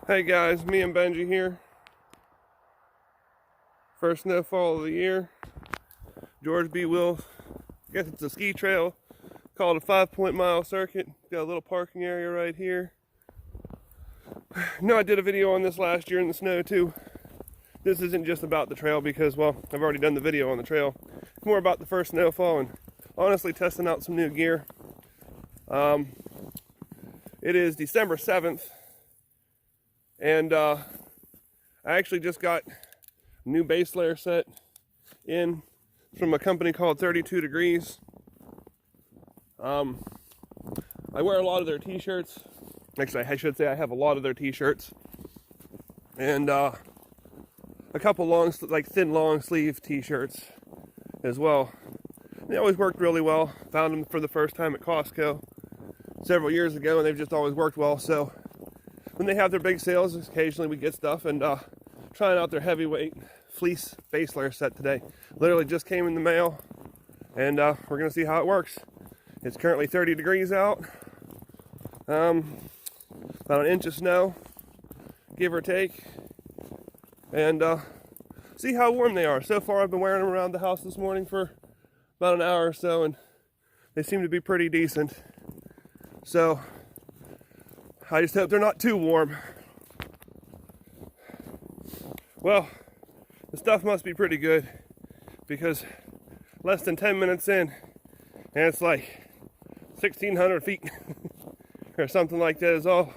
Hey guys, me and Benji here. First snowfall of the year. George B. Wills. I guess it's a ski trail called a 5-point mile circuit. Got a little parking area right here. No, I did a video on this last year in the snow too. This isn't just about the trail because, well, I've already done the video on the trail. It's more about the first snowfall and honestly testing out some new gear. It is December 7th. And I actually just got a new base layer set in from a company called 32 Degrees. I wear a lot of their t-shirts. Actually, I should say I have a lot of their t-shirts. And a couple thin long sleeve t-shirts as well. They always worked really well. Found them for the first time at Costco several years ago, and they've just always worked well. So when they have their big sales, occasionally we get stuff, and trying out their heavyweight fleece base layer set today. Literally just came in the mail, and we're gonna see how it works. It's currently 30 degrees out, about an inch of snow, give or take, and see how warm they are. So far I've been wearing them around the house this morning for about an hour or so, and they seem to be pretty decent. So I just hope they're not too warm. Well, the stuff must be pretty good because less than 10 minutes in and it's like 1,600 feet or something like that is all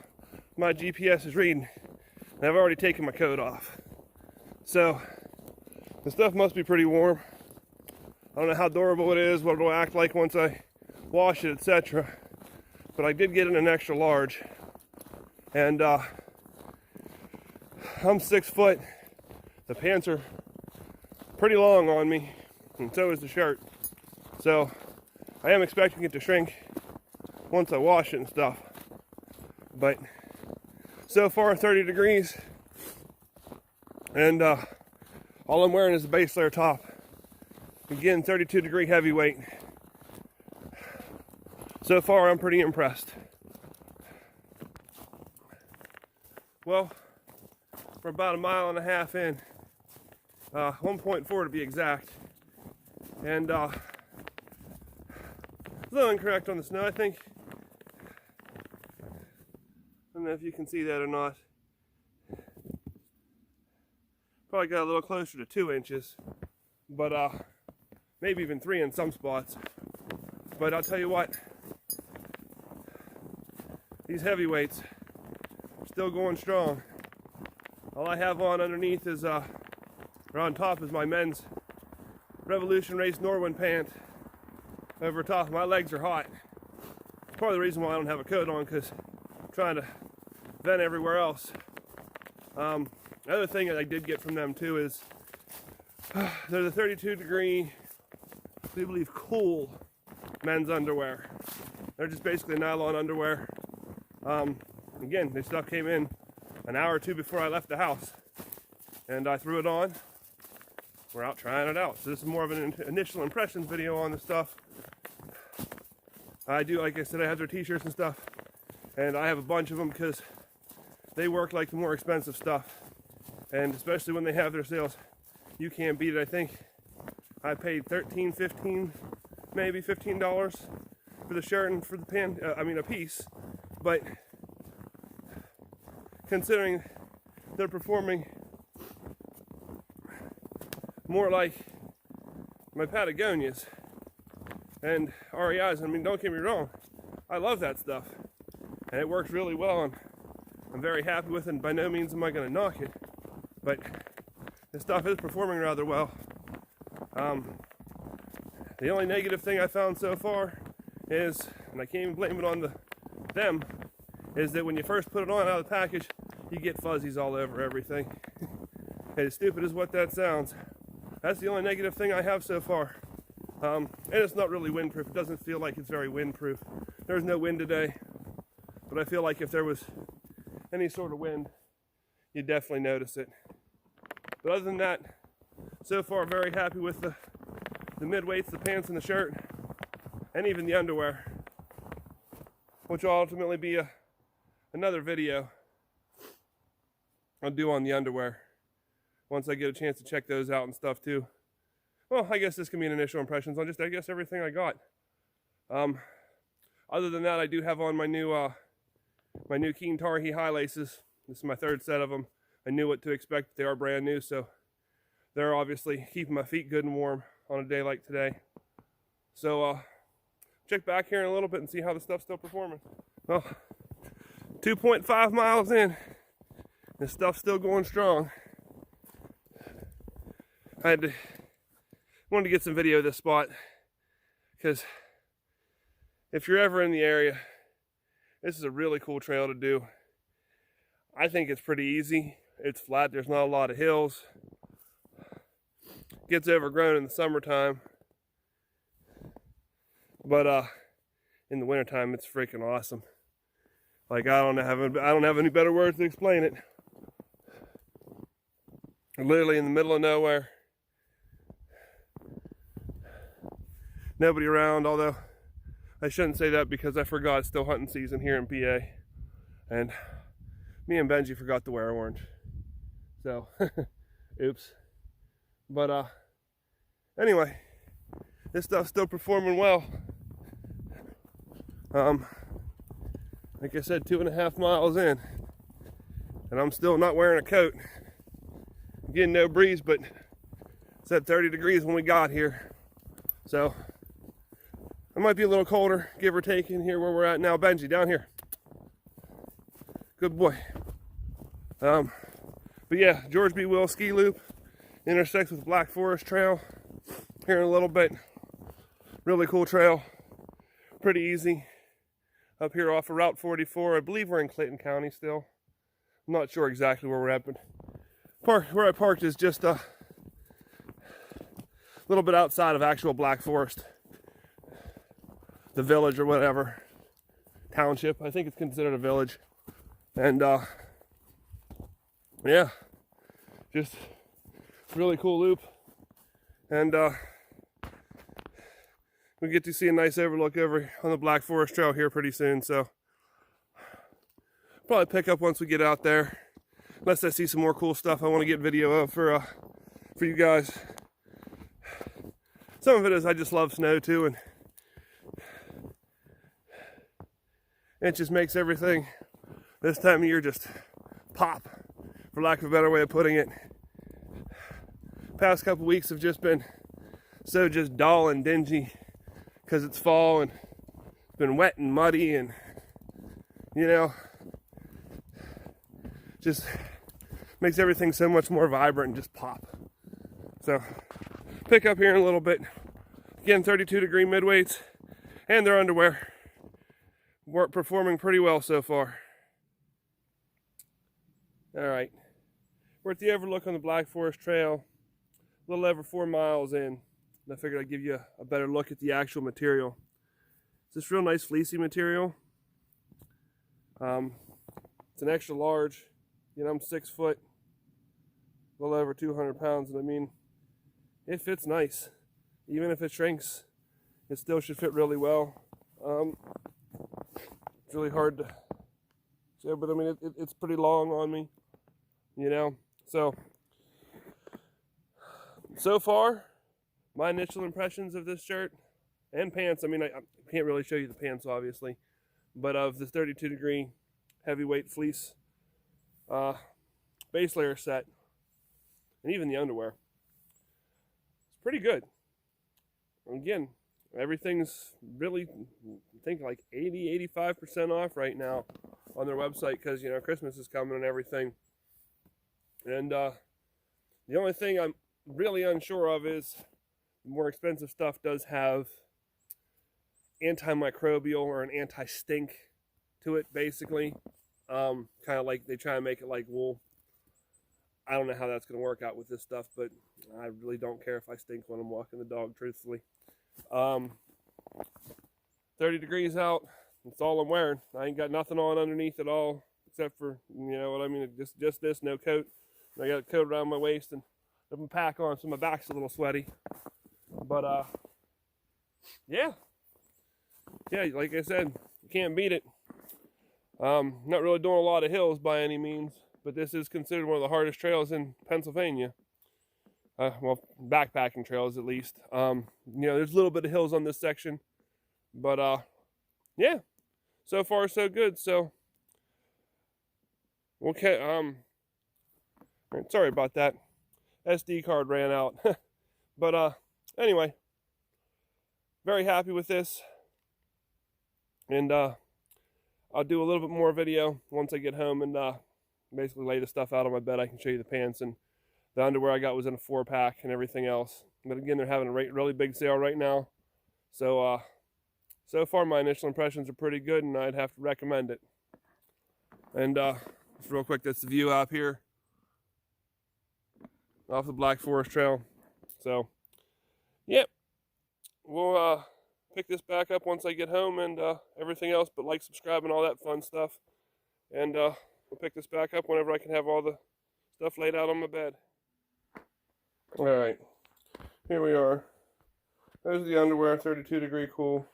my GPS is reading. And I've already taken my coat off. So the stuff must be pretty warm. I don't know how durable it is, what it'll act like once I wash it, etc. But I did get in an extra large. And I'm 6 foot. The pants are pretty long on me, and so is the shirt. So I am expecting it to shrink once I wash it and stuff. But so far 30 degrees, and all I'm wearing is a base layer top. Again, 32 degree heavyweight. So far I'm pretty impressed. Well, we're about 1.5 miles in, 1.4 to be exact, and a little incorrect on the snow, I think. I don't know if you can see that or not. Probably got a little closer to 2 inches, but maybe even 3 in some spots. But I'll tell you what, these heavyweights still going strong. All I have on underneath is, or on top is my men's Revolution Race Norwind pant over top. My legs are hot. It's part of the reason why I don't have a coat on, because I'm trying to vent everywhere else. The other thing that I did get from them too is they're the 32 degree, I believe, cool men's underwear. They're just basically nylon underwear. Again, this stuff came in an hour or two before I left the house, and I threw it on. We're out trying it out. So this is more of an initial impressions video on the stuff. I do, like I said, I have their t-shirts and stuff, and I have a bunch of them because they work like the more expensive stuff, and especially when they have their sales, you can't beat it. I think I paid $13, $15, maybe $15 for the shirt and for the pant, a piece, but considering they're performing more like my Patagonias and REIs. I mean, don't get me wrong, I love that stuff and it works really well, and I'm very happy with it, and by no means am I going to knock it, but this stuff is performing rather well. The only negative thing I found so far is, and I can't even blame it on them, is that when you first put it on out of the package, you get fuzzies all over everything. And as stupid as what that sounds, that's the only negative thing I have so far. And it's not really windproof. It doesn't feel like it's very windproof. There's no wind today, but I feel like if there was any sort of wind, you'd definitely notice it. But other than that, so far very happy with the mid-weights, the pants and the shirt, and even the underwear, which will ultimately be another video. I'll do on the underwear once I get a chance to check those out and stuff too. Well, I guess this can be an initial impressions on just, I guess, everything I got. Other than that, I do have on my new Keen Tarhi high laces. This is my third set of them. I knew what to expect. They are brand new, so they're obviously keeping my feet good and warm on a day like today. So check back here in a little bit and see how the stuff's still performing. Well, 2.5 miles in, this stuff's still going strong. Wanted to get some video of this spot because if you're ever in the area, this is a really cool trail to do. I think it's pretty easy. It's flat, there's not a lot of hills. Gets overgrown in the summertime. But in the wintertime, it's freaking awesome. Like, I don't have any better words to explain it. Literally in the middle of nowhere. Nobody around, although I shouldn't say that because I forgot it's still hunting season here in PA. And me and Benji forgot to wear orange. So, oops. But anyway, this stuff's still performing well. Like I said, 2.5 miles in, and I'm still not wearing a coat. I'm getting no breeze, but it's at 30 degrees when we got here. So it might be a little colder, give or take, in here where we're at now. Benji, down here. Good boy. But yeah, George B. Will ski loop intersects with Black Forest Trail here in a little bit. Really cool trail. Pretty easy. Up here off of Route 44. I believe we're in Clayton County still. I'm not sure exactly where we're at, but where I parked is just a little bit outside of actual Black Forest. The village or whatever. Township. I think it's considered a village. And yeah, just really cool loop. And we get to see a nice overlook over on the Black Forest Trail here pretty soon, so probably pick up once we get out there, unless I see some more cool stuff I want to get video of for you guys. Some of it is I just love snow too, and it just makes everything this time of year just pop, for lack of a better way of putting it. Past couple weeks have just been so just dull and dingy because it's fall and it's been wet and muddy, and you know, just makes everything so much more vibrant and just pop. So pick up here in a little bit. Again, 32 degree midweights and their underwear. We're performing pretty well so far. All right, we're at the overlook on the Black Forest Trail, a little over 4 miles in. And I figured I'd give you a better look at the actual material. It's this real nice fleecy material. It's an extra large. You know, I'm 6 foot, a little over 200 pounds, and I mean, it fits nice. Even if it shrinks, it still should fit really well. It's really hard to say, but I mean, it's pretty long on me, you know. So far, my initial impressions of this shirt and pants, I mean, I can't really show you the pants, obviously, but of this 32 degree heavyweight fleece base layer set, and even the underwear, it's pretty good. Again, everything's really, I think, like 80-85% off right now on their website because, you know, Christmas is coming and everything. And the only thing I'm really unsure of is the more expensive stuff does have antimicrobial or an anti-stink to it, basically. Kind of like they try to make it like wool. I don't know how that's going to work out with this stuff, but I really don't care if I stink when I'm walking the dog, truthfully. 30 degrees out, that's all I'm wearing. I ain't got nothing on underneath at all, except for, you know what I mean, just this, no coat. I got a coat around my waist and a pack on, so my back's a little sweaty. But yeah, like I said, you can't beat it. Not really doing a lot of hills by any means, but this is considered one of the hardest trails in Pennsylvania. Well, backpacking trails at least. You know, there's a little bit of hills on this section, but yeah, so far so good. So okay, sorry about that. SD card ran out, but anyway, very happy with this, and I'll do a little bit more video once I get home and basically lay the stuff out on my bed. I can show you the pants, and the underwear I got was in a 4-pack and everything else. But again, they're having a really big sale right now. So, so far my initial impressions are pretty good, and I'd have to recommend it. And just real quick, that's the view up here off the Black Forest Trail. So, yep, we'll pick this back up once I get home and everything else, but like, subscribe, and all that fun stuff. And we'll pick this back up whenever I can have all the stuff laid out on my bed. All right, here we are. There's the underwear, 32 degree cool.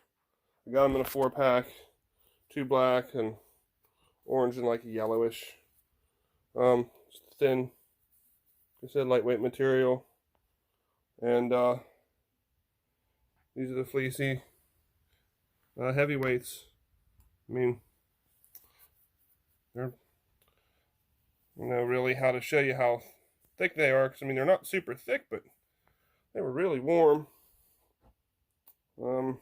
I got them in a 4-pack, 2 black and orange and like a yellowish. Just thin, like I said, lightweight material. And these are the fleecy heavyweights. I mean, they're, you know, really how to show you how thick they are, because I mean, they're not super thick, but they were really warm. Do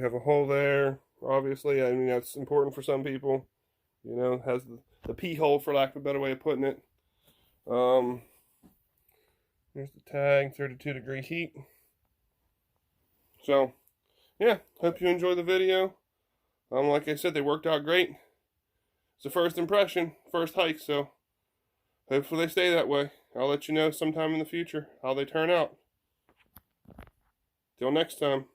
have a hole there, obviously. I mean, that's important for some people. You know, has the pee hole, for lack of a better way of putting it. Here's the tag, 32 degree heat. So, yeah, hope you enjoy the video. Like I said, they worked out great. It's a first impression, first hike, so hopefully they stay that way. I'll let you know sometime in the future how they turn out. Till next time.